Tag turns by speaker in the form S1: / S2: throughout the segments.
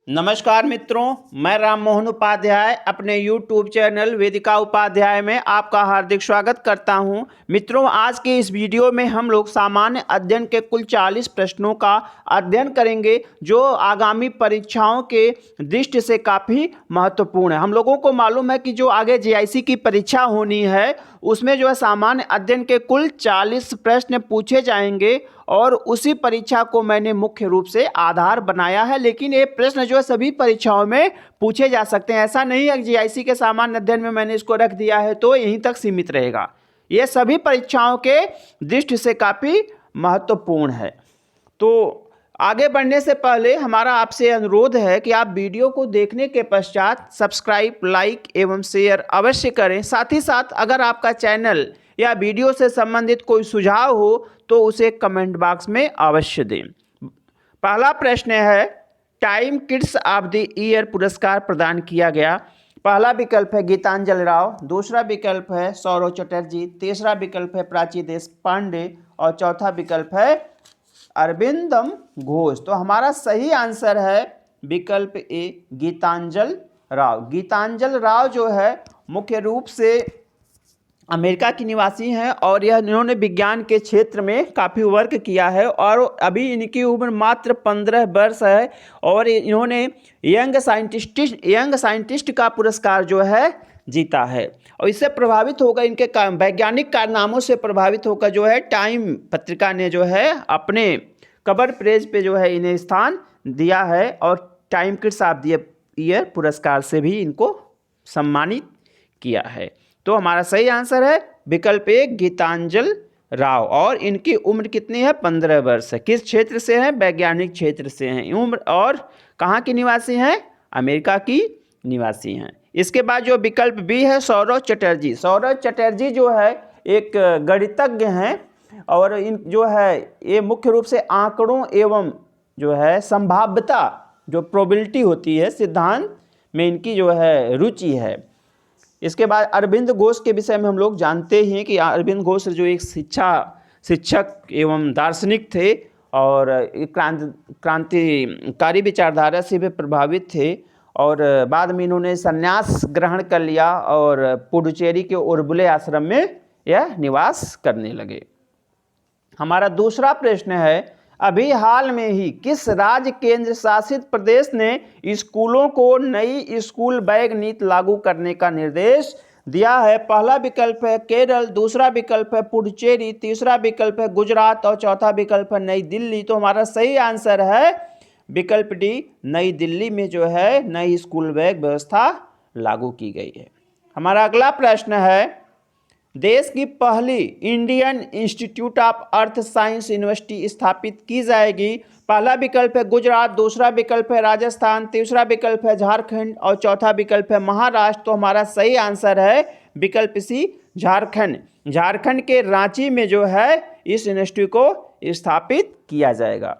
S1: नमस्कार मित्रों, मैं राम मोहन उपाध्याय अपने YouTube चैनल वेदिका उपाध्याय में आपका हार्दिक स्वागत करता हूं। मित्रों, आज के इस वीडियो में हम लोग सामान्य अध्ययन के कुल 40 प्रश्नों का अध्ययन करेंगे जो आगामी परीक्षाओं के दृष्टि से काफ़ी महत्वपूर्ण है। हम लोगों को मालूम है कि जो आगे JIC की परीक्षा होनी है उसमें जो है सामान्य अध्ययन के कुल 40 प्रश्न पूछे जाएंगे और उसी परीक्षा को मैंने मुख्य रूप से आधार बनाया है। लेकिन ये प्रश्न जो है सभी परीक्षाओं में पूछे जा सकते हैं। ऐसा नहीं है कि JIC के सामान्य अध्ययन में मैंने इसको रख दिया है तो यहीं तक सीमित रहेगा। ये सभी परीक्षाओं के दृष्टि से काफ़ी महत्वपूर्ण है। तो आगे बढ़ने से पहले हमारा आपसे अनुरोध है कि आप वीडियो को देखने के पश्चात सब्सक्राइब, लाइक एवं शेयर अवश्य करें। साथ ही साथ अगर आपका चैनल या वीडियो से संबंधित कोई सुझाव हो तो उसे कमेंट बॉक्स में अवश्य दें। पहला प्रश्न है, time kids of the year पुरस्कार प्रदान किया गया। पहला विकल्प है गीतांजलि राव, दूसरा विकल्प है सौरव चटर्जी, तीसरा विकल्प है प्राची देशपांडे और चौथा विकल्प है अरविंदम घोष। तो हमारा सही आंसर है विकल्प ए, गीतांजलि राव। गीतांजलि राव जो है मुख्य रूप से अमेरिका की निवासी हैं और इन्होंने विज्ञान के क्षेत्र में काफ़ी वर्क किया है और अभी इनकी उम्र मात्र 15 वर्ष है और इन्होंने यंग साइंटिस्ट का पुरस्कार जो है जीता है। और इससे प्रभावित होकर इनके वैज्ञानिक कारनामों से प्रभावित होकर जो है टाइम पत्रिका ने जो है अपने कवर पेज पे जो है इन्हें स्थान दिया है और time kids of the year पुरस्कार से भी इनको सम्मानित किया है। तो हमारा सही आंसर है विकल्प ए, गीतांजलि राव। और इनकी उम्र कितनी है? 15 वर्ष है। किस क्षेत्र से हैं? वैज्ञानिक क्षेत्र से हैं उम्र। और कहाँ की निवासी हैं? अमेरिका की निवासी हैं। इसके बाद जो विकल्प बी है, सौरव चटर्जी। सौरव चटर्जी जो है एक गणितज्ञ हैं और इन जो है ये मुख्य रूप से आंकड़ों एवं जो है संभाव्यता जो प्रोबेबिलिटी होती है सिद्धांत में इनकी जो है रुचि है। इसके बाद अरविंद घोष के विषय में हम लोग जानते ही हैं कि अरविंद घोष जो एक शिक्षक एवं दार्शनिक थे और क्रांतिकारी विचारधारा से भी प्रभावित थे और बाद में इन्होंने संन्यास ग्रहण कर लिया और पुडुचेरी के उर्बुले आश्रम में यह निवास करने लगे। हमारा दूसरा प्रश्न है, अभी हाल में ही किस राज्य केंद्र शासित प्रदेश ने स्कूलों को नई स्कूल बैग नीति लागू करने का निर्देश दिया है? पहला विकल्प है केरल, दूसरा विकल्प है पुडुचेरी, तीसरा विकल्प है गुजरात और चौथा विकल्प है नई दिल्ली। तो हमारा सही आंसर है विकल्प डी, नई दिल्ली में जो है नई स्कूल बैग व्यवस्था लागू की गई है। हमारा अगला प्रश्न है, देश की पहली Indian institute of earth science university स्थापित की जाएगी। पहला विकल्प है गुजरात, दूसरा विकल्प है राजस्थान, तीसरा विकल्प है झारखंड और चौथा विकल्प है महाराष्ट्र। तो हमारा सही आंसर है विकल्प सी, झारखंड। झारखंड के रांची में जो है इस यूनिवर्सिटी को स्थापित किया जाएगा।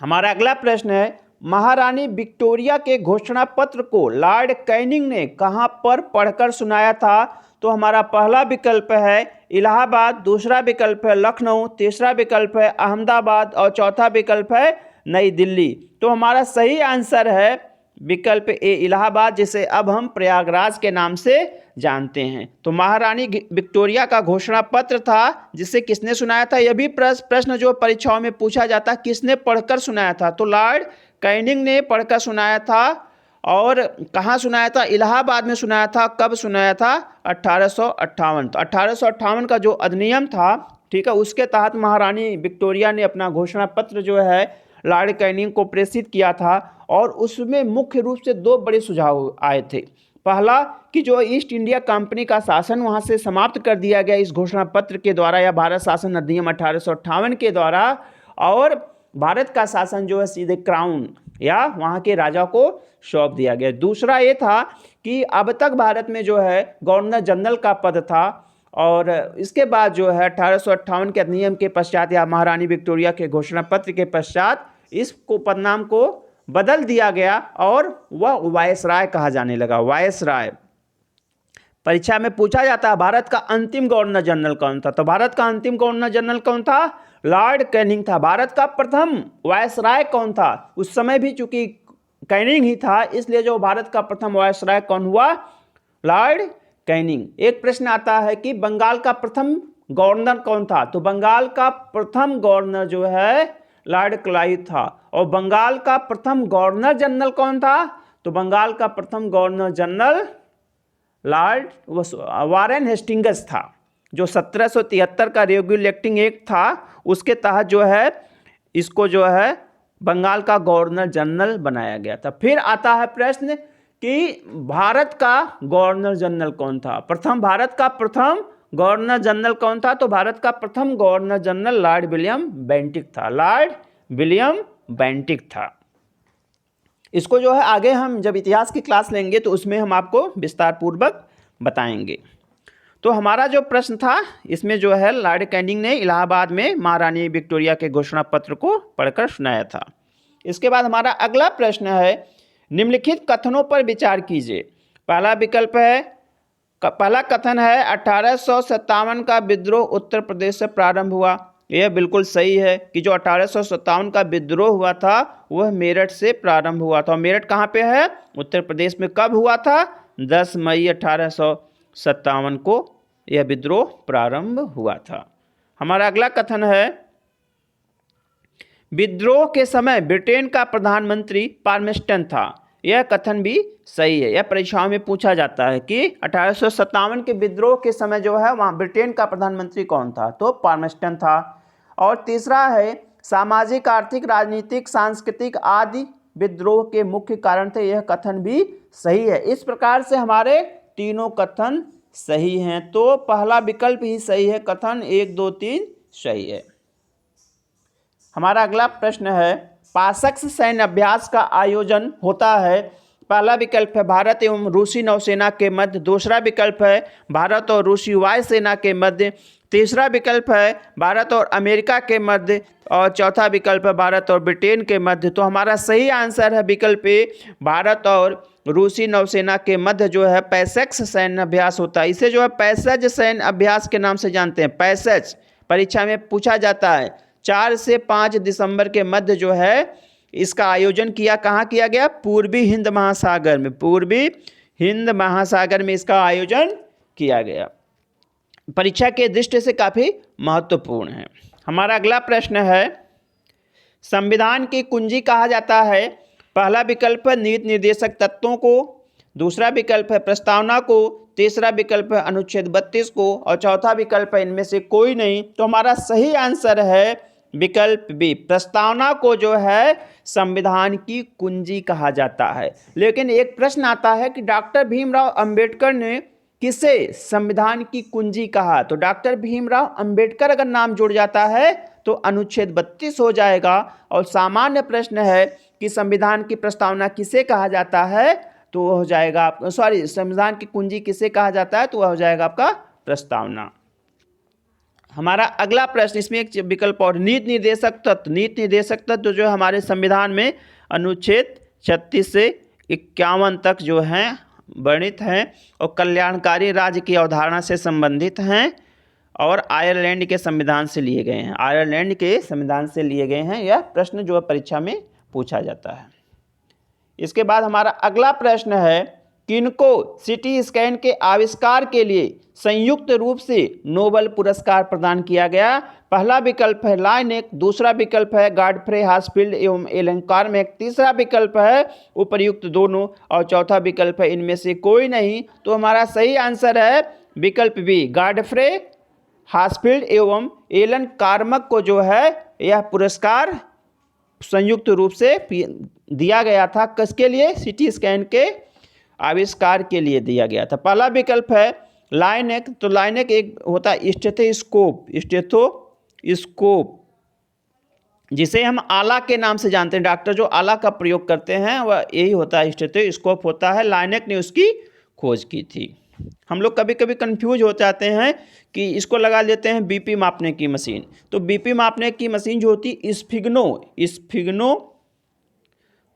S1: हमारा अगला प्रश्न है, महारानी विक्टोरिया के घोषणा पत्र को लॉर्ड कैनिंग ने कहां पर पढ़कर सुनाया था? तो हमारा पहला विकल्प है इलाहाबाद, दूसरा विकल्प है लखनऊ, तीसरा विकल्प है अहमदाबाद और चौथा विकल्प है नई दिल्ली। तो हमारा सही आंसर है विकल्प ए, इलाहाबाद, जिसे अब हम प्रयागराज के नाम से जानते हैं। तो महारानी विक्टोरिया का घोषणा पत्र था जिसे किसने सुनाया था? यह भी प्रश्न जो परीक्षाओं में पूछा जाता, किसने पढ़कर सुनाया था? तो लॉर्ड कैनिंग ने पढ़कर सुनाया था। और कहाँ सुनाया था? इलाहाबाद में सुनाया था। कब सुनाया था? 1858। तो 1858 का जो अधिनियम था, ठीक है, उसके तहत महारानी विक्टोरिया ने अपना घोषणा पत्र जो है लॉर्ड कैनिंग को प्रेषित किया था और उसमें मुख्य रूप से दो बड़े सुझाव आए थे। पहला कि जो ईस्ट इंडिया कंपनी का शासन वहाँ से समाप्त कर दिया गया इस घोषणा पत्र के द्वारा या भारत शासन अधिनियम 1858 के द्वारा, और भारत का शासन जो है सीधे क्राउन या वहाँ के राजा को सौंप दिया गया। दूसरा ये था कि अब तक भारत में जो है गवर्नर जनरल का पद था और इसके बाद जो है 1858 के अधिनियम के पश्चात या महारानी विक्टोरिया के घोषणा पत्र के पश्चात इसको पदनाम को बदल दिया गया और वह वायसराय कहा जाने लगा। वायसराय परीक्षा में पूछा जाता है भारत का अंतिम गवर्नर जनरल कौन था? तो भारत का अंतिम गवर्नर जनरल कौन था? लॉर्ड कैनिंग था। भारत का प्रथम वायसराय कौन था? उस समय भी चूंकि कैनिंग ही था, इसलिए जो भारत का प्रथम वायसराय कौन हुआ? Lord Canning. एक प्रश्न आता है कि बंगाल का प्रथम गवर्नर कौन था? तो बंगाल का प्रथम गवर्नर जो है लॉर्ड क्लाइव था। और बंगाल का प्रथम गवर्नर जनरल कौन था? तो बंगाल का प्रथम governor general Lord Warren Hastings था, जो 1773 का रेगुलेटिंग एक्ट था उसके तहत जो है इसको जो है बंगाल का गवर्नर जनरल बनाया गया था। फिर आता है प्रश्न कि भारत का गवर्नर जनरल कौन था? भारत का प्रथम गवर्नर जनरल कौन था? तो भारत का प्रथम governor general Lord William Bentinck था। लॉर्ड विलियम बेंटिक था। इसको जो है आगे हम जब इतिहास की क्लास लेंगे तो उसमें हम आपको विस्तार पूर्वक बताएंगे। तो हमारा जो प्रश्न था इसमें जो है लॉर्ड कैनिंग ने इलाहाबाद में महारानी विक्टोरिया के घोषणा पत्र को पढ़कर सुनाया था। इसके बाद हमारा अगला प्रश्न है, निम्नलिखित कथनों पर विचार कीजिए। पहला विकल्प है, पहला कथन है 1857 का विद्रोह उत्तर प्रदेश से प्रारंभ हुआ। यह बिल्कुल सही है कि जो 1857 का विद्रोह हुआ था वह मेरठ से प्रारंभ हुआ था। मेरठ कहाँ पे है? उत्तर प्रदेश में। कब हुआ था? 10 मई 1857 को यह विद्रोह प्रारंभ हुआ था। हमारा अगला कथन है, विद्रोह के समय ब्रिटेन का प्रधानमंत्री पाल्मेस्टन था। यह कथन भी सही है। यह परीक्षाओं में पूछा जाता है कि 1857 के विद्रोह के समय जो है वहाँ ब्रिटेन का प्रधानमंत्री कौन था? तो पाल्मेस्टन था। और तीसरा है, सामाजिक, आर्थिक, राजनीतिक, सांस्कृतिक आदि विद्रोह के मुख्य कारण थे। यह कथन भी सही है। इस प्रकार से हमारे तीनों कथन सही हैं। तो पहला विकल्प ही सही है, कथन 1, 2, 3 सही है। हमारा अगला प्रश्न है, पासक्स सैन्य अभ्यास का आयोजन होता है। पहला विकल्प है भारत एवं रूसी नौसेना के मध्य। दूसरा विकल्प है भारत और रूसी वायुसेना के मध्य। तीसरा विकल्प है भारत और अमेरिका के मध्य। और चौथा विकल्प है भारत और ब्रिटेन के मध्य। तो हमारा सही आंसर है विकल्प ए, भारत और रूसी नौसेना के मध्य जो है पैसेक्स सैन्य अभ्यास होता है। इसे जो है पैसेज सैन्य अभ्यास के नाम से जानते हैं। पैसेज परीक्षा में पूछा जाता है। 4 से 5 दिसंबर के मध्य जो है इसका आयोजन कहाँ किया गया? पूर्वी हिंद महासागर में। पूर्वी हिंद महासागर में इसका आयोजन किया गया। परीक्षा के दृष्टि से काफ़ी महत्वपूर्ण है। हमारा अगला प्रश्न है, संविधान की कुंजी कहा जाता है। पहला विकल्प है नीति निर्देशक तत्वों को। दूसरा विकल्प है प्रस्तावना को। तीसरा विकल्प है अनुच्छेद 32 को। और चौथा विकल्प है इनमें से कोई नहीं। तो हमारा सही आंसर है विकल्प बी, प्रस्तावना को जो है संविधान की कुंजी कहा जाता है। लेकिन एक प्रश्न आता है कि डॉक्टर भीमराव अंबेडकर ने किसे संविधान की कुंजी कहा? तो डॉक्टर भीमराव अंबेडकर अगर नाम जुड़ जाता है तो अनुच्छेद 32 हो जाएगा। और सामान्य प्रश्न है कि संविधान की प्रस्तावना किसे कहा जाता है? तो वह हो जाएगा संविधान की कुंजी किसे कहा जाता है? तो वह हो जाएगा आपका प्रस्तावना। हमारा अगला प्रश्न, इसमें एक विकल्प और, नीति निर्देशक तत्व। नीति निर्देशक तत्व जो हमारे संविधान में अनुच्छेद 36 से 51 तक जो हैं वर्णित हैं और कल्याणकारी राज्य की अवधारणा से संबंधित हैं और आयरलैंड के संविधान से लिए गए हैं। आयरलैंड के संविधान से लिए गए हैं। यह प्रश्न जो है परीक्षा में पूछा जाता है। इसके बाद हमारा अगला प्रश्न है, किनको सीटी स्कैन के आविष्कार के लिए संयुक्त रूप से नोबेल पुरस्कार प्रदान किया गया? पहला विकल्प है लाइनेक। दूसरा विकल्प है गॉडफ्रे हार्ट्सफील्ड एवं एलन कार्मेक। तीसरा विकल्प है उपर्युक्त दोनों। और चौथा विकल्प है इनमें से कोई नहीं। तो हमारा सही आंसर है विकल्प बी, गॉडफ्रे हार्ट्सफील्ड एवं एलन कार्मेक को जो है यह पुरस्कार संयुक्त रूप से दिया गया था। किसके लिए? सीटी स्कैन के आविष्कार के लिए दिया गया था। पहला विकल्प है लाइनेक। तो लाइनेक एक होता है स्टेथोस्कोप, जिसे हम आला के नाम से जानते हैं। डॉक्टर जो आला का प्रयोग करते हैं वह यही होता है, स्टेथोस्कोप होता है। लाइनेक ने उसकी खोज की थी। हम लोग कभी कभी कंफ्यूज हो जाते हैं कि इसको लगा लेते हैं बीपी मापने की मशीन। तो बीपी मापने की मशीन जो होती है स्फिग्नो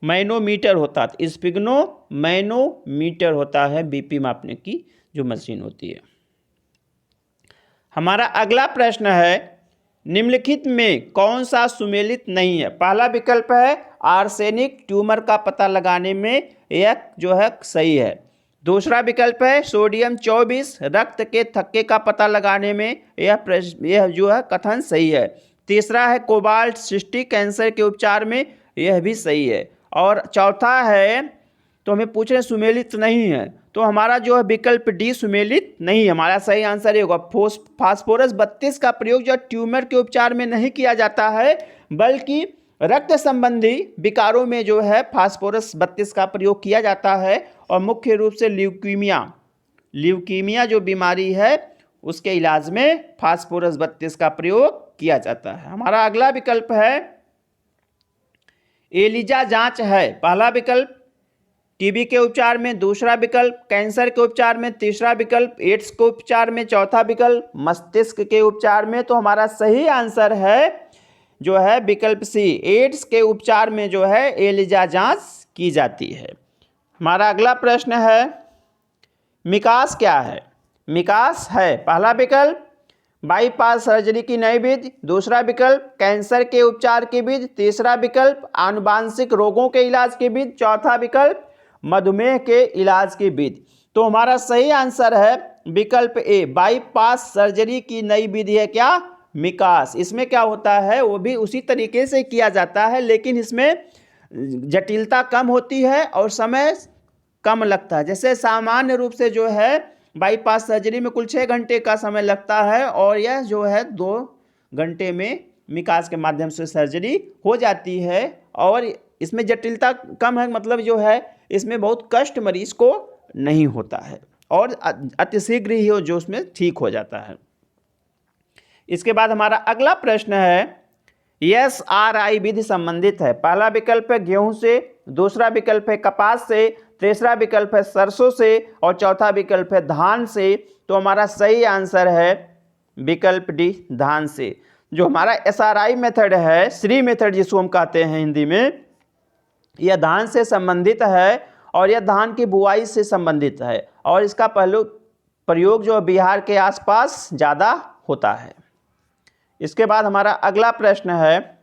S1: मैनोमीटर होता है। स्फिग्नो मैनोमीटर होता है बीपी मापने की जो मशीन होती है। हमारा अगला प्रश्न है, निम्नलिखित में कौन सा सुमेलित नहीं है? पहला विकल्प है आर्सेनिक ट्यूमर का पता लगाने में यह जो है सही है। दूसरा विकल्प है सोडियम 24 रक्त के थक्के का पता लगाने में यह जो है कथन सही है। तीसरा है कोबाल्ट 60 कैंसर के उपचार में, यह भी सही है। और चौथा है तो हमें पूछ रहे सुमेलित नहीं है, तो हमारा जो है विकल्प डी सुमेलित नहीं है, हमारा सही आंसर ये होगा। फास्फोरस 32 का प्रयोग जो ट्यूमर के उपचार में नहीं किया जाता है, बल्कि रक्त संबंधी विकारों में जो है फास्फोरस 32 का प्रयोग किया जाता है, और मुख्य रूप से ल्यूकीमिया जो बीमारी है उसके इलाज में फास्फोरस 32 का प्रयोग किया जाता है। हमारा अगला विकल्प है एलिजा जांच है। पहला विकल्प टीबी के उपचार में, दूसरा विकल्प कैंसर के उपचार में, तीसरा विकल्प एड्स के उपचार में, चौथा विकल्प मस्तिष्क के उपचार में। तो हमारा सही आंसर है जो है विकल्प सी, एड्स के उपचार में जो है एलिजा जांच की जाती है। हमारा अगला प्रश्न है मिकास क्या है। मिकास है पहला विकल्प बाईपास सर्जरी की नई विधि, दूसरा विकल्प कैंसर के उपचार की विधि, तीसरा विकल्प आनुवांशिक रोगों के इलाज की विधि, चौथा विकल्प मधुमेह के इलाज की विधि। तो हमारा सही आंसर है विकल्प ए, बाईपास सर्जरी की नई विधि है क्या, मिकास। इसमें क्या होता है वो भी उसी तरीके से किया जाता है, लेकिन इसमें जटिलता कम होती है और समय कम लगता है। जैसे सामान्य रूप से जो है बाईपास सर्जरी में कुल 6 घंटे का समय लगता है, और यह जो है 2 घंटे में मिकास के माध्यम से सर्जरी हो जाती है, और इसमें जटिलता कम है, मतलब जो है इसमें बहुत कष्ट मरीज को नहीं होता है, और अतिशीघ्र ही हो जो उसमें ठीक हो जाता है। इसके बाद हमारा अगला प्रश्न है SRI विधि संबंधित है। पहला विकल्प है गेहूं से, दूसरा विकल्प है कपास से, तीसरा विकल्प है सरसों से, और चौथा विकल्प है धान से। तो हमारा सही आंसर है विकल्प डी, धान से। जो हमारा SRI मेथड है, श्री मेथड जिसको हम कहते हैं हिंदी में, यह धान से संबंधित है, और यह धान की बुआई से संबंधित है, और इसका पहलू प्रयोग जो बिहार के आसपास ज़्यादा होता है। इसके बाद हमारा अगला प्रश्न है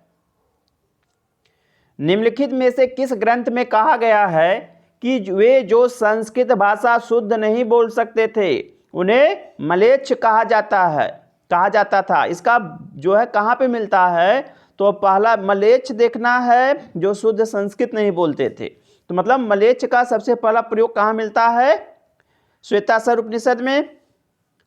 S1: निम्नलिखित में से किस ग्रंथ में कहा गया है कि वे जो संस्कृत भाषा शुद्ध नहीं बोल सकते थे उन्हें मलेच्छ कहा जाता था। इसका जो है कहाँ पे मिलता है, तो पहला मलेच्छ देखना है जो शुद्ध संस्कृत नहीं बोलते थे। तो मतलब मलेच्छ का सबसे पहला प्रयोग कहाँ मिलता है, श्वेताश्वर उपनिषद में,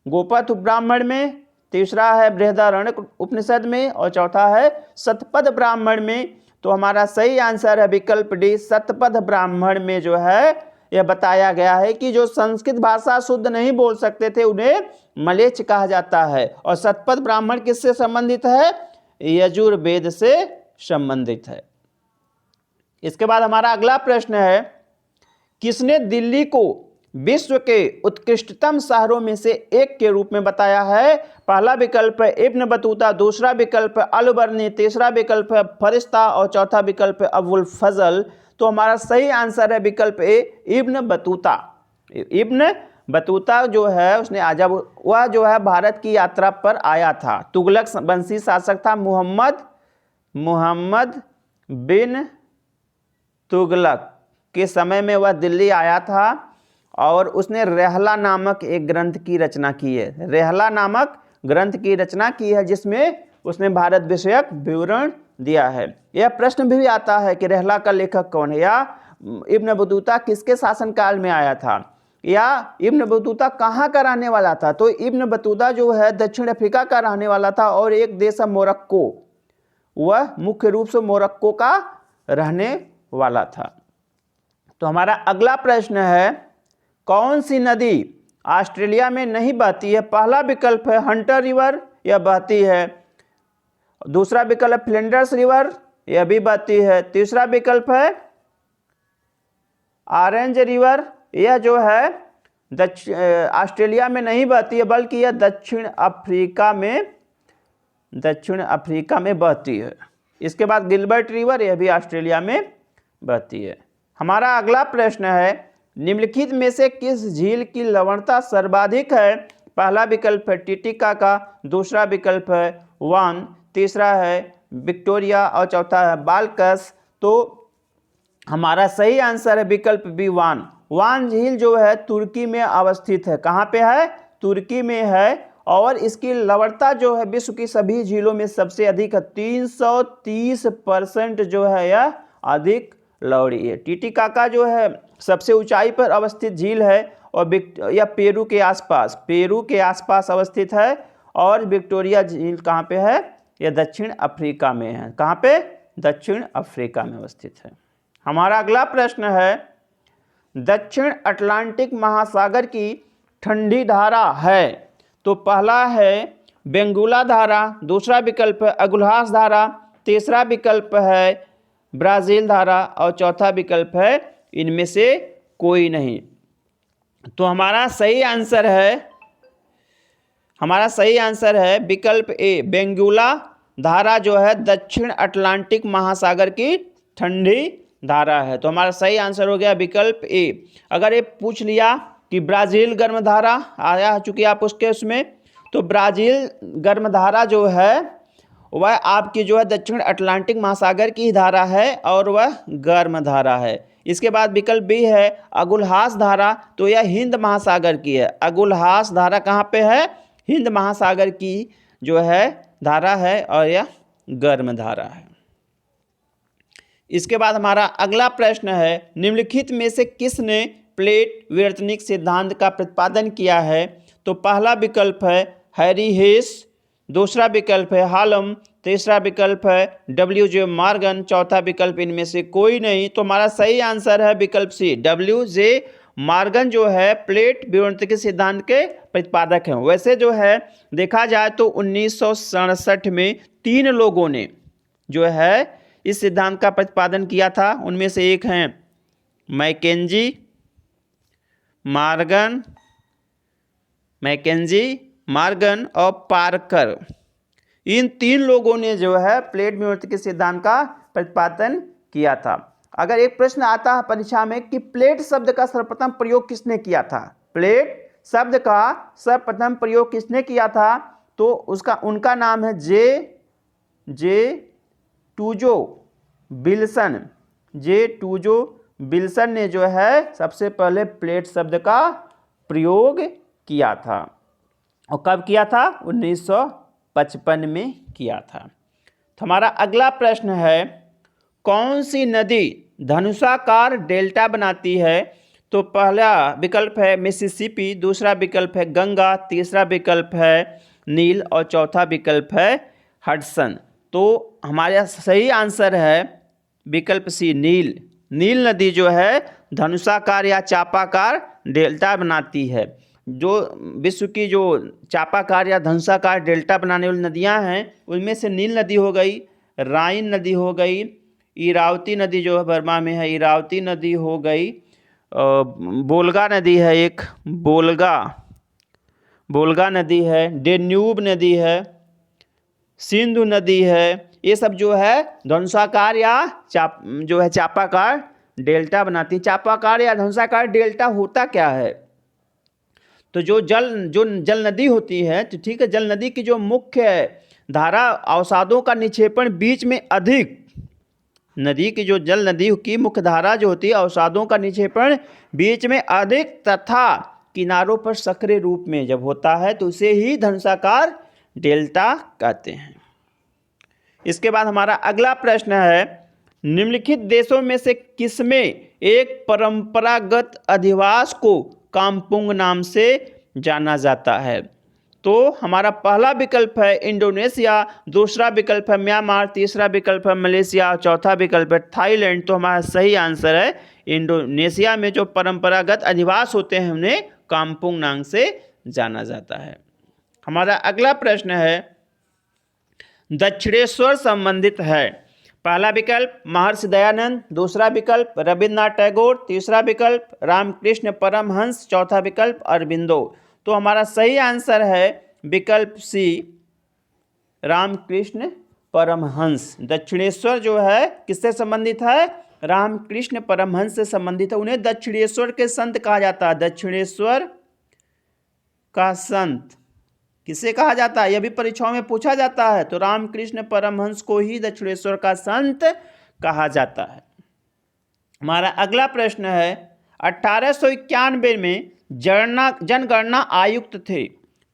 S1: गोपथ ब्राह्मण में, तीसरा है बृहदारण्यक उपनिषद में, और चौथा है शतपथ ब्राह्मण में। तो हमारा सही आंसर है विकल्प डी, शतपथ ब्राह्मण में जो है यह बताया गया है कि जो संस्कृत भाषा शुद्ध नहीं बोल सकते थे उन्हें मलेच्छ कहा जाता है। और शतपथ ब्राह्मण किससे संबंधित है, यजुर्वेद से संबंधित है। इसके बाद हमारा अगला प्रश्न है किसने दिल्ली को विश्व के उत्कृष्टतम शहरों में से एक के रूप में बताया है। पहला विकल्प है इब्न बतूता, दूसरा विकल्प है अल बर्नी, तीसरा विकल्प है फरिश्ता, और चौथा विकल्प है अबुल फजल। तो हमारा सही आंसर है विकल्प ए, इब्न बतूता। इब्न बतूता जो है उसने जब वह जो है भारत की यात्रा पर आया था, तुगलक वंशी शासक था मुहम्मद बिन तुगलक के समय में वह दिल्ली आया था, और उसने रेहला नामक एक ग्रंथ की रचना की है। रेहला नामक ग्रंथ की रचना की है जिसमें उसने भारत विषयक विवरण दिया है। यह प्रश्न भी आता है कि रेहला का लेखक कौन है, या इब्न बतूता किसके शासनकाल में आया था, या इब्न बतूता कहाँ का रहने वाला था। तो इब्न बतूता जो है दक्षिण अफ्रीका का रहने वाला था, और एक देश है मोरक्को, वह मुख्य रूप से मोरक्को का रहने वाला था। तो हमारा अगला प्रश्न है कौन सी नदी ऑस्ट्रेलिया में नहीं बहती है। पहला विकल्प है हंटर रिवर, यह बहती है। दूसरा विकल्प फ्लिंडर्स रिवर, यह भी बहती है। तीसरा विकल्प है ऑरेंज रिवर, यह जो है ऑस्ट्रेलिया में नहीं बहती है, बल्कि यह दक्षिण अफ्रीका में बहती है। इसके बाद गिलबर्ट रिवर, यह भी ऑस्ट्रेलिया में बहती है। हमारा अगला प्रश्न है निम्नलिखित में से किस झील की लवणता सर्वाधिक है। पहला विकल्प है टिटिका का, दूसरा विकल्प है वान, तीसरा है विक्टोरिया, और चौथा है बालकस। तो हमारा सही आंसर है विकल्प बी वान। वान झील जो है तुर्की में अवस्थित है। कहाँ पे है? तुर्की में है। और इसकी लवणता जो है विश्व की सभी झीलों में सबसे अधिक है। 330% जो है यह अधिक लवड़ी है। टीटीकाका जो है सबसे ऊंचाई पर अवस्थित झील है और यह पेरू के आसपास अवस्थित है। और विक्टोरिया झील कहाँ पे है? यह दक्षिण अफ्रीका में है। कहाँ पे? दक्षिण अफ्रीका में अवस्थित है। हमारा अगला प्रश्न है, दक्षिण अटलांटिक महासागर की ठंडी धारा है। तो पहला है बेंगुला धारा, दूसरा विकल्प है अगुल्हास धारा, तीसरा विकल्प है ब्राज़ील धारा और चौथा विकल्प है इनमें से कोई नहीं। तो हमारा सही आंसर है विकल्प ए, बेंगुला धारा जो है दक्षिण अटलांटिक महासागर की ठंडी धारा है। तो हमारा सही आंसर हो गया विकल्प ए। अगर ये पूछ लिया कि ब्राज़ील गर्म धारा आया, चूंकि आप उसके उसमें, तो ब्राज़ील गर्म धारा जो है वह आपकी जो है दक्षिण अटलांटिक महासागर की धारा है और वह गर्म धारा है। इसके बाद विकल्प बी है अगुल्हास धारा, तो यह हिंद महासागर की है। अगुल्हास धारा कहाँ पे है? हिंद महासागर की जो है धारा है और यह गर्म धारा है। इसके बाद हमारा अगला प्रश्न है, निम्नलिखित में से किसने प्लेट विवर्तनिक सिद्धांत का प्रतिपादन किया है? तो पहला विकल्प है हैरी हेस, दूसरा विकल्प है हालम, तीसरा विकल्प है डब्ल्यू.जे. मॉर्गन, चौथा विकल्प इनमें से कोई नहीं। तो हमारा सही आंसर है विकल्प सी, डब्ल्यू.जे. मॉर्गन जो है प्लेट विवर्तनिक सिद्धांत के प्रतिपादक हैं। वैसे जो है देखा जाए तो 1967 में 3 लोगों ने जो है इस सिद्धांत का प्रतिपादन किया था। उनमें से एक हैं मैकेंजी, मॉर्गन और पार्कर। इन 3 लोगों ने जो है प्लेट विवर्तनिक सिद्धांत का प्रतिपादन किया था। अगर एक प्रश्न आता है परीक्षा में कि प्लेट शब्द का सर्वप्रथम प्रयोग किसने किया था, प्लेट शब्द का सर्वप्रथम प्रयोग किसने किया था, तो उनका नाम है जे टूजो विल्सन ने जो है सबसे पहले प्लेट शब्द का प्रयोग किया था। और कब किया था? 1955 में किया था। तो हमारा अगला प्रश्न है, कौन सी नदी धनुषाकार डेल्टा बनाती है? तो पहला विकल्प है मिसिसिपी, दूसरा विकल्प है गंगा, तीसरा विकल्प है नील और चौथा विकल्प है हडसन। तो हमारा सही आंसर है विकल्प सी, नील। नील नदी जो है धनुषाकार या चापाकार डेल्टा बनाती है। जो विश्व की जो चापाकार या धनुषाकार डेल्टा बनाने वाली नदियां हैं उनमें से नील नदी हो गई, राइन नदी हो गई, इरावती नदी जो है बर्मा में है, इरावती नदी हो गई, बोलगा नदी है, एक बोलगा नदी है, डेन्यूब नदी है, सिंधु नदी है। ये सब जो है धनुषाकार या जो है चापाकार डेल्टा बनाती है। चापाकार या धनुषाकार डेल्टा होता क्या है? तो जो जल नदी होती है, तो ठीक है, जल नदी की जो मुख्य धारा अवसादों का निक्षेपण बीच में अधिक, नदी की जो जल नदी की मुख्य धारा जो होती है अवसादों का निक्षेपण बीच में अधिक तथा किनारों पर सक्रिय रूप में जब होता है तो उसे ही धनुषाकार डेल्टा कहते हैं। इसके बाद हमारा अगला प्रश्न है, निम्नलिखित देशों में से किसमें एक परंपरागत अधिवास को कामपुंग नाम से जाना जाता है? तो हमारा पहला विकल्प है इंडोनेशिया, दूसरा विकल्प है म्यांमार, तीसरा विकल्प है मलेशिया और चौथा विकल्प है थाईलैंड। तो हमारा सही आंसर है इंडोनेशिया में जो परंपरागत अधिवास होते हैं उन्हें कामपुंग नाम से जाना जाता है। हमारा अगला प्रश्न है, दक्षिणेश्वर संबंधित है। पहला विकल्प महर्षि दयानंद, दूसरा विकल्प रविन्द्रनाथ टैगोर, तीसरा विकल्प रामकृष्ण परमहंस, चौथा विकल्प अरबिंदो। तो हमारा सही आंसर है विकल्प सी, रामकृष्ण परमहंस। दक्षिणेश्वर जो है किससे संबंधित है? रामकृष्ण परमहंस से संबंधित है। उन्हें दक्षिणेश्वर के संत कहा जाता है। दक्षिणेश्वर का संत किसे कहा जाता है? यह भी परीक्षाओं में पूछा जाता है। तो रामकृष्ण परमहंस को ही दक्षिणेश्वर का संत कहा जाता है। हमारा अगला प्रश्न है 1891 में जनगणना आयुक्त थे।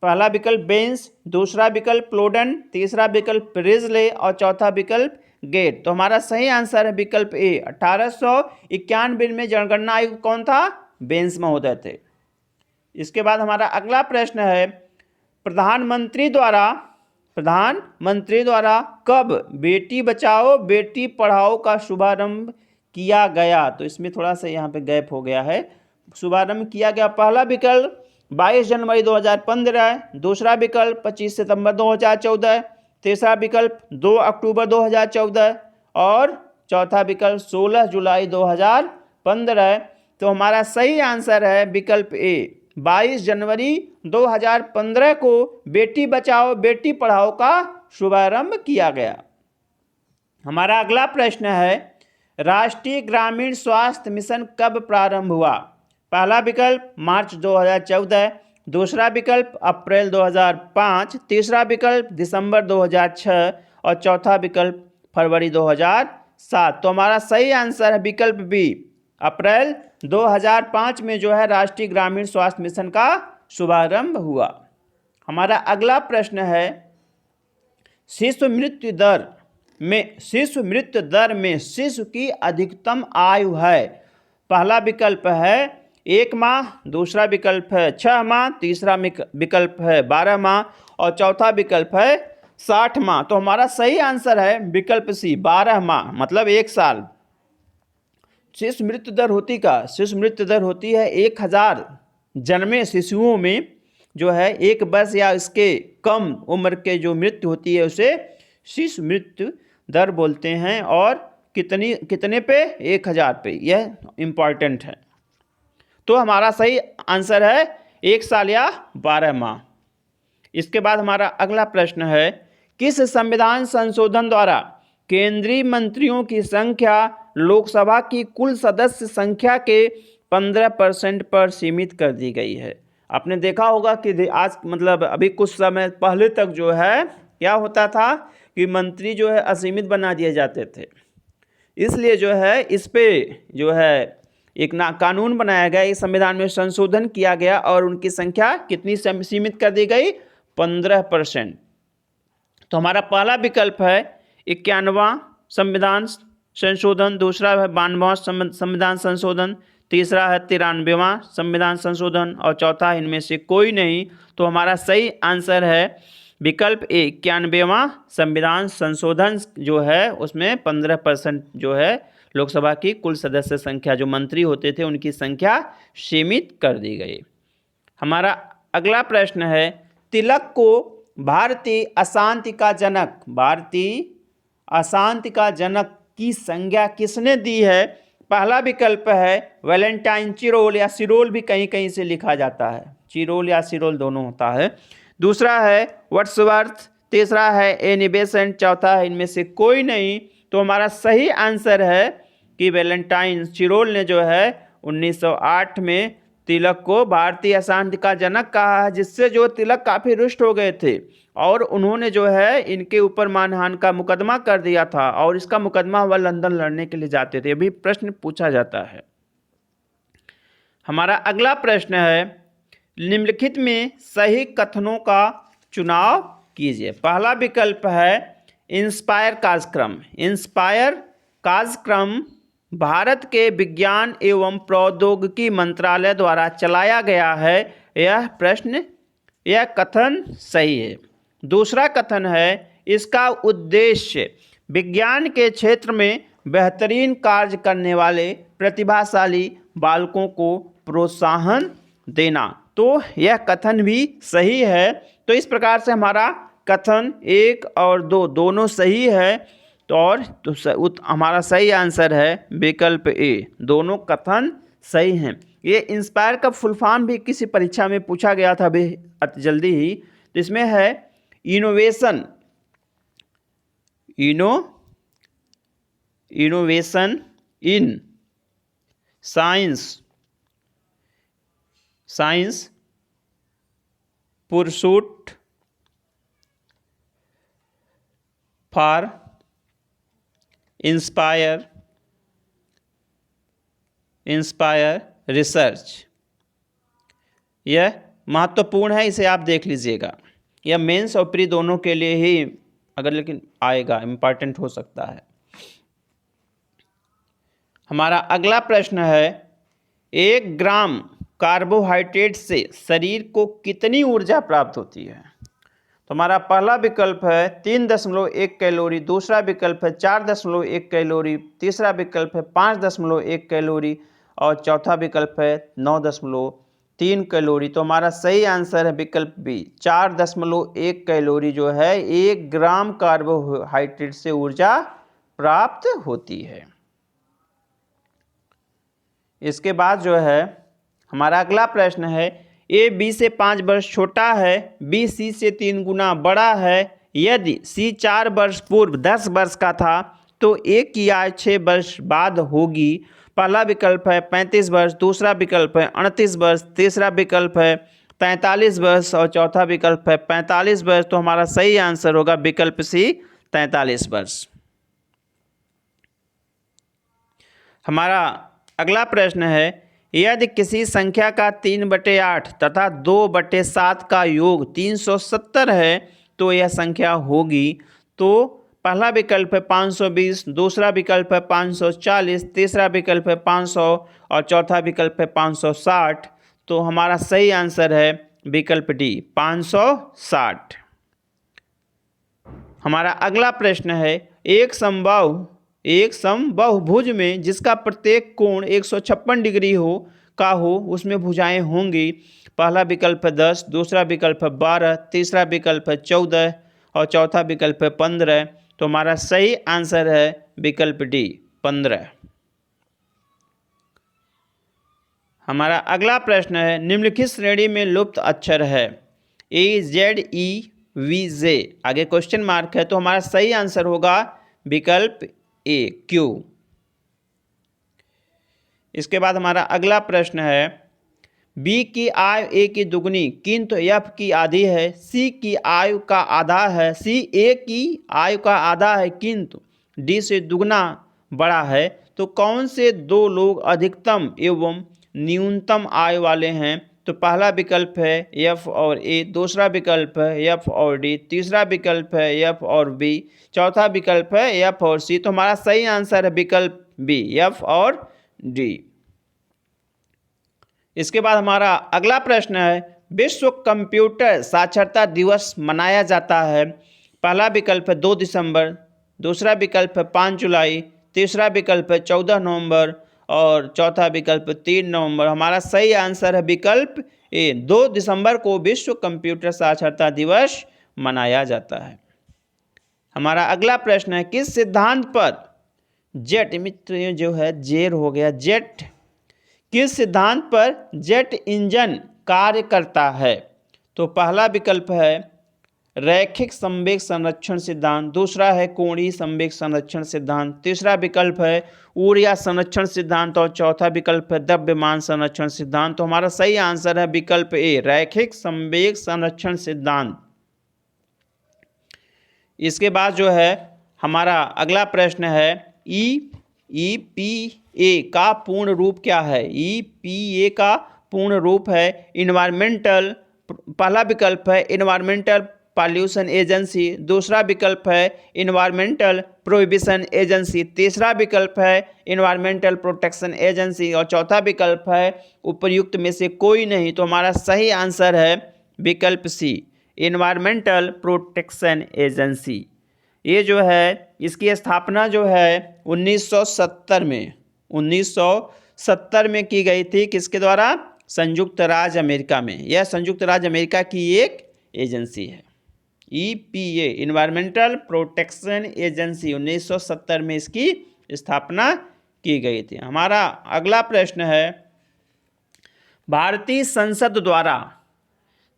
S1: पहला विकल्प बेंस, दूसरा विकल्प प्लोडन, तीसरा विकल्प रिजले और चौथा विकल्प गेट। तो हमारा सही आंसर है विकल्प ए। 1891 में जनगणना आयुक्त कौन था? बेंस महोदय थे। इसके बाद हमारा अगला प्रश्न है प्रधानमंत्री द्वारा कब बेटी बचाओ बेटी पढ़ाओ का शुभारंभ किया गया? तो इसमें थोड़ा सा यहाँ पे गैप हो गया है। शुभारंभ किया गया, पहला विकल्प 22 जनवरी 2015, दूसरा विकल्प 25 सितंबर 2014, तीसरा विकल्प 2 अक्टूबर 2014 और चौथा विकल्प 16 जुलाई 2015। तो हमारा सही आंसर है विकल्प ए। 22 जनवरी 2015 को बेटी बचाओ बेटी पढ़ाओ का शुभारंभ किया गया। हमारा अगला प्रश्न है राष्ट्रीय ग्रामीण स्वास्थ्य मिशन कब प्रारंभ हुआ? पहला विकल्प मार्च 2014, दूसरा विकल्प अप्रैल 2005, तीसरा विकल्प दिसंबर 2006 और चौथा विकल्प फरवरी 2007। तो हमारा सही आंसर है विकल्प बी। अप्रैल 2005 में जो है राष्ट्रीय ग्रामीण स्वास्थ्य मिशन का शुभारंभ हुआ। हमारा अगला प्रश्न है शिशु मृत्यु दर में शिशु की अधिकतम आयु है। पहला विकल्प है 1 माह, दूसरा विकल्प है 6 माह, तीसरा विकल्प है 12 माह और चौथा विकल्प है 60 माह। तो हमारा सही आंसर है विकल्प सी 12 माह, मतलब 1 साल। शिशु मृत्यु दर होती है 1000 जन्मे शिशुओं में जो है 1 वर्ष या इसके कम उम्र के जो मृत्यु होती है उसे शिशु मृत्यु दर बोलते हैं। और कितने पे? 1000 पे। यह इम्पॉर्टेंट है। तो हमारा सही आंसर है 1 साल या 12 माह। इसके बाद हमारा अगला प्रश्न है किस संविधान संशोधन द्वारा केंद्रीय मंत्रियों की संख्या लोकसभा की कुल सदस्य संख्या के 15% पर सीमित कर दी गई है? आपने देखा होगा कि आज मतलब अभी कुछ समय पहले तक जो है क्या होता था कि मंत्री जो है असीमित बना दिए जाते थे। इसलिए जो है इस पे जो है एक कानून बनाया गया, इस संविधान में संशोधन किया गया और उनकी संख्या कितनी सीमित कर दी गई? 15%। तो हमारा पहला विकल्प है 91वां संविधान संशोधन, दूसरा है 92वां संविधान संशोधन, तीसरा है 93वां संविधान संशोधन और चौथा इनमें से कोई नहीं। तो हमारा सही आंसर है विकल्प ए 91वां संविधान संशोधन जो है उसमें 15% जो है लोकसभा की कुल सदस्य संख्या जो मंत्री होते थे उनकी संख्या सीमित कर दी गई। हमारा अगला प्रश्न है तिलक को भारतीय अशांति का जनक की संज्ञा किसने दी है? पहला विकल्प है वैलेंटाइन चिरोल या सिरोल भी कहीं कहीं से लिखा जाता है, चिरोल या सिरोल दोनों होता है। दूसरा है वर्ड्सवर्थ, तीसरा है एनी बेसेंट, चौथा है इनमें से कोई नहीं। तो हमारा सही आंसर है कि वैलेंटाइन चिरोल ने जो है 1908 में तिलक को भारतीय अशांति का जनक कहा है, जिससे जो तिलक काफ़ी रुष्ट हो गए थे और उन्होंने जो है इनके ऊपर मानहानि का मुकदमा कर दिया था और इसका मुकदमा वह लंदन लड़ने के लिए जाते थे। अभी प्रश्न पूछा जाता है। हमारा अगला प्रश्न है निम्नलिखित में सही कथनों का चुनाव कीजिए। पहला विकल्प है इंस्पायर कार्यक्रम भारत के विज्ञान एवं प्रौद्योगिकी मंत्रालय द्वारा चलाया गया है। यह कथन सही है। दूसरा कथन है इसका उद्देश्य विज्ञान के क्षेत्र में बेहतरीन कार्य करने वाले प्रतिभाशाली बालकों को प्रोत्साहन देना। तो यह कथन भी सही है। तो इस प्रकार से हमारा कथन 1 और 2 दोनों सही है। हमारा सही आंसर है विकल्प ए, दोनों कथन सही हैं। ये इंस्पायर का फुल फॉर्म भी किसी परीक्षा में पूछा गया था अभी जल्दी ही। तो इसमें है innovation in science pursuit for inspire inspire research. यह महत्वपूर्ण है, इसे आप देख लीजिएगा। यह मेंस और प्री दोनों के लिए ही अगर लेकिन आएगा, इम्पॉर्टेंट हो सकता है। हमारा अगला प्रश्न है, 1 ग्राम कार्बोहाइड्रेट से शरीर को कितनी ऊर्जा प्राप्त होती है? तो हमारा पहला विकल्प है 3.1 कैलोरी, दूसरा विकल्प है 4.1 कैलोरी, तीसरा विकल्प है 5.1 कैलोरी और चौथा विकल्प है 9.3 कैलोरी। तो हमारा सही आंसर है विकल्प बी, 4.1 कैलोरी जो है 1 ग्राम कार्बोहाइड्रेट से ऊर्जा प्राप्त होती है। इसके बाद जो है हमारा अगला प्रश्न है, ए बी से 5 वर्ष छोटा है, बी सी से 3 गुना बड़ा है। यदि सी 4 वर्ष पूर्व 10 वर्ष का था तो ए की आयु 6 वर्ष बाद होगी। पहला विकल्प है 35 वर्ष, दूसरा विकल्प है 38 वर्ष, तीसरा विकल्प है 43 वर्ष और चौथा विकल्प है 45 वर्ष। तो हमारा सही आंसर होगा विकल्प सी, 43 वर्ष। हमारा अगला प्रश्न है, यदि किसी संख्या का 3/8 तथा 2/7 का योग 370 है तो यह संख्या होगी। तो पहला विकल्प है 520, दूसरा विकल्प है 540, तीसरा विकल्प है 500 और चौथा विकल्प है 560। तो हमारा सही आंसर है विकल्प डी, 560। हमारा अगला प्रश्न है, एक समबाहुभुज में जिसका प्रत्येक कोण 156 डिग्री हो उसमें भुजाएं होंगी। पहला विकल्प है 10, दूसरा विकल्प है 12, तीसरा विकल्प है 14 और चौथा विकल्प है 15। तो हमारा सही आंसर है विकल्प डी, 15। हमारा अगला प्रश्न है, निम्नलिखित श्रेणी में लुप्त अक्षर है, AZEVJ, आगे क्वेश्चन मार्क है। तो हमारा सही आंसर होगा विकल्प ए, क्यू। इसके बाद हमारा अगला प्रश्न है, बी की आयु ए की दुगनी किंतु एफ की आधी है, सी की आयु का आधा है, सी ए की आयु का आधा है किंतु डी से दुगना बड़ा है। तो कौन से दो लोग अधिकतम एवं न्यूनतम आयु वाले हैं? तो पहला विकल्प है एफ और ए, दूसरा विकल्प है एफ और डी, तीसरा विकल्प है एफ और बी, चौथा विकल्प है एफ और सी। तो हमारा सही आंसर है विकल्प बी, एफ और डी। इसके बाद हमारा अगला प्रश्न है, विश्व कंप्यूटर साक्षरता दिवस मनाया जाता है। पहला विकल्प है 2 दिसंबर, दूसरा विकल्प है 5 जुलाई, तीसरा विकल्प है 14 नवंबर और चौथा विकल्प 3 नवंबर। हमारा सही आंसर है विकल्प ए, 2 दिसंबर को विश्व कंप्यूटर साक्षरता दिवस मनाया जाता है। हमारा अगला प्रश्न है, किस सिद्धांत पर जेट, मित्र जो है जेर हो गया, जेट, किस सिद्धांत पर जेट इंजन कार्य करता है? तो पहला विकल्प है रैखिक संवेग संरक्षण सिद्धांत, दूसरा है कोणीय संवेग संरक्षण सिद्धांत, तीसरा विकल्प है ऊर्जा संरक्षण सिद्धांत और चौथा विकल्प है द्रव्यमान संरक्षण सिद्धांत। तो हमारा सही आंसर है विकल्प ए, रैखिक संवेग संरक्षण सिद्धांत। इसके बाद जो है हमारा अगला प्रश्न है, EPA का पूर्ण रूप क्या है? EPA का पूर्ण रूप है इन्वायरमेंटल, पहला विकल्प है इन्वायरमेंटल पॉल्यूशन एजेंसी, दूसरा विकल्प है इन्वायरमेंटल प्रोहिबिशन एजेंसी, तीसरा विकल्प है इन्वायरमेंटल प्रोटेक्शन एजेंसी और चौथा विकल्प है उपर्युक्त में से कोई नहीं। तो हमारा सही आंसर है विकल्प सी, इन्वायरमेंटल प्रोटेक्शन एजेंसी। ये जो है इसकी स्थापना जो है 1970 में की गई थी। किसके द्वारा? संयुक्त राज्य अमेरिका में। यह संयुक्त राज्य अमेरिका की एक एजेंसी है। EPA, इन्वायरमेंटल प्रोटेक्शन एजेंसी, 1970 में इसकी स्थापना की गई थी। हमारा अगला प्रश्न है, भारतीय संसद द्वारा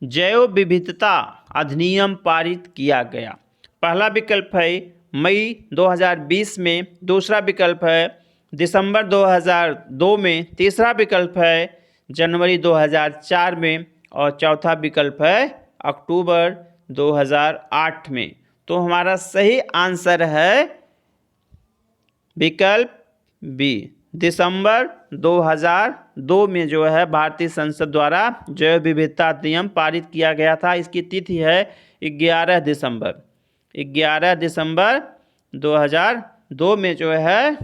S1: जैव विविधता अधिनियम पारित किया गया। पहला विकल्प है मई 2020 में, दूसरा विकल्प है दिसंबर 2002 में, तीसरा विकल्प है जनवरी 2004 में और चौथा विकल्प है अक्टूबर 2008 में। तो हमारा सही आंसर है विकल्प बी, दिसंबर 2002 में जो है भारतीय संसद द्वारा जैव विविधता अधिनियम पारित किया गया था। इसकी तिथि है 11 दिसंबर। 11 दिसंबर 2002 में जो है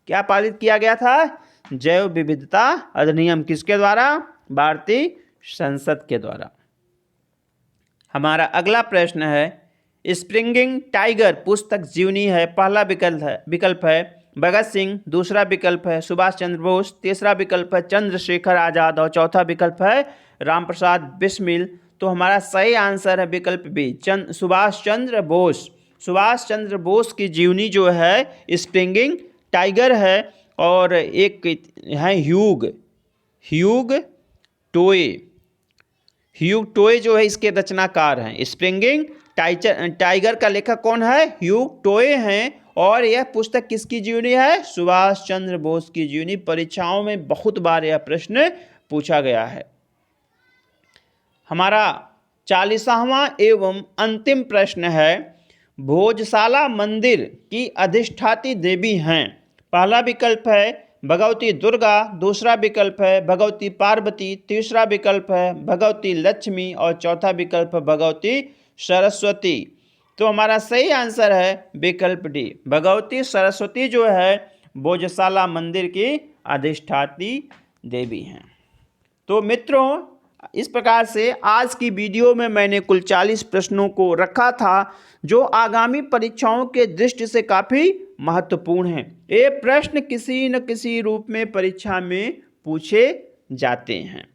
S1: क्या पारित किया गया था? जैव विविधता अधिनियम। किसके द्वारा? भारतीय संसद के द्वारा। हमारा अगला प्रश्न है, स्प्रिंगिंग टाइगर पुस्तक जीवनी है। पहला विकल्प है भगत सिंह, दूसरा विकल्प है सुभाष चंद्र बोस, तीसरा विकल्प है चंद्रशेखर आजाद और चौथा विकल्प है रामप्रसाद बिस्मिल। तो हमारा सही आंसर है विकल्प बी, सुभाष चंद्र बोस। सुभाष चंद्र बोस की जीवनी जो है स्प्रिंगिंग टाइगर है। और एक है ह्यूग टोए जो है इसके रचनाकार हैं। स्प्रिंगिंग टाइगर का लेखक कौन है? ह्यूग टोए हैं। और यह पुस्तक किसकी जीवनी है? सुभाष चंद्र बोस की जीवनी। परीक्षाओं में बहुत बार यह प्रश्न पूछा गया है। हमारा 40वां एवं अंतिम प्रश्न है, भोजशाला मंदिर की अधिष्ठात्री देवी हैं। पहला विकल्प है भगवती दुर्गा, दूसरा विकल्प है भगवती पार्वती, तीसरा विकल्प है भगवती लक्ष्मी और चौथा विकल्प है भगवती सरस्वती। तो हमारा सही आंसर है विकल्प डी, भगवती सरस्वती जो है भोजशाला मंदिर की अधिष्ठात्री देवी हैं। तो मित्रों, इस प्रकार से आज की वीडियो में मैंने कुल 40 प्रश्नों को रखा था जो आगामी परीक्षाओं के दृष्टि से काफ़ी महत्वपूर्ण हैं। ये प्रश्न किसी न किसी रूप में परीक्षा में पूछे जाते हैं।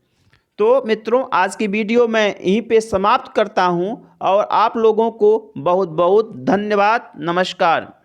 S1: तो मित्रों, आज की वीडियो मैं यहीं पे समाप्त करता हूं और आप लोगों को बहुत बहुत धन्यवाद। नमस्कार।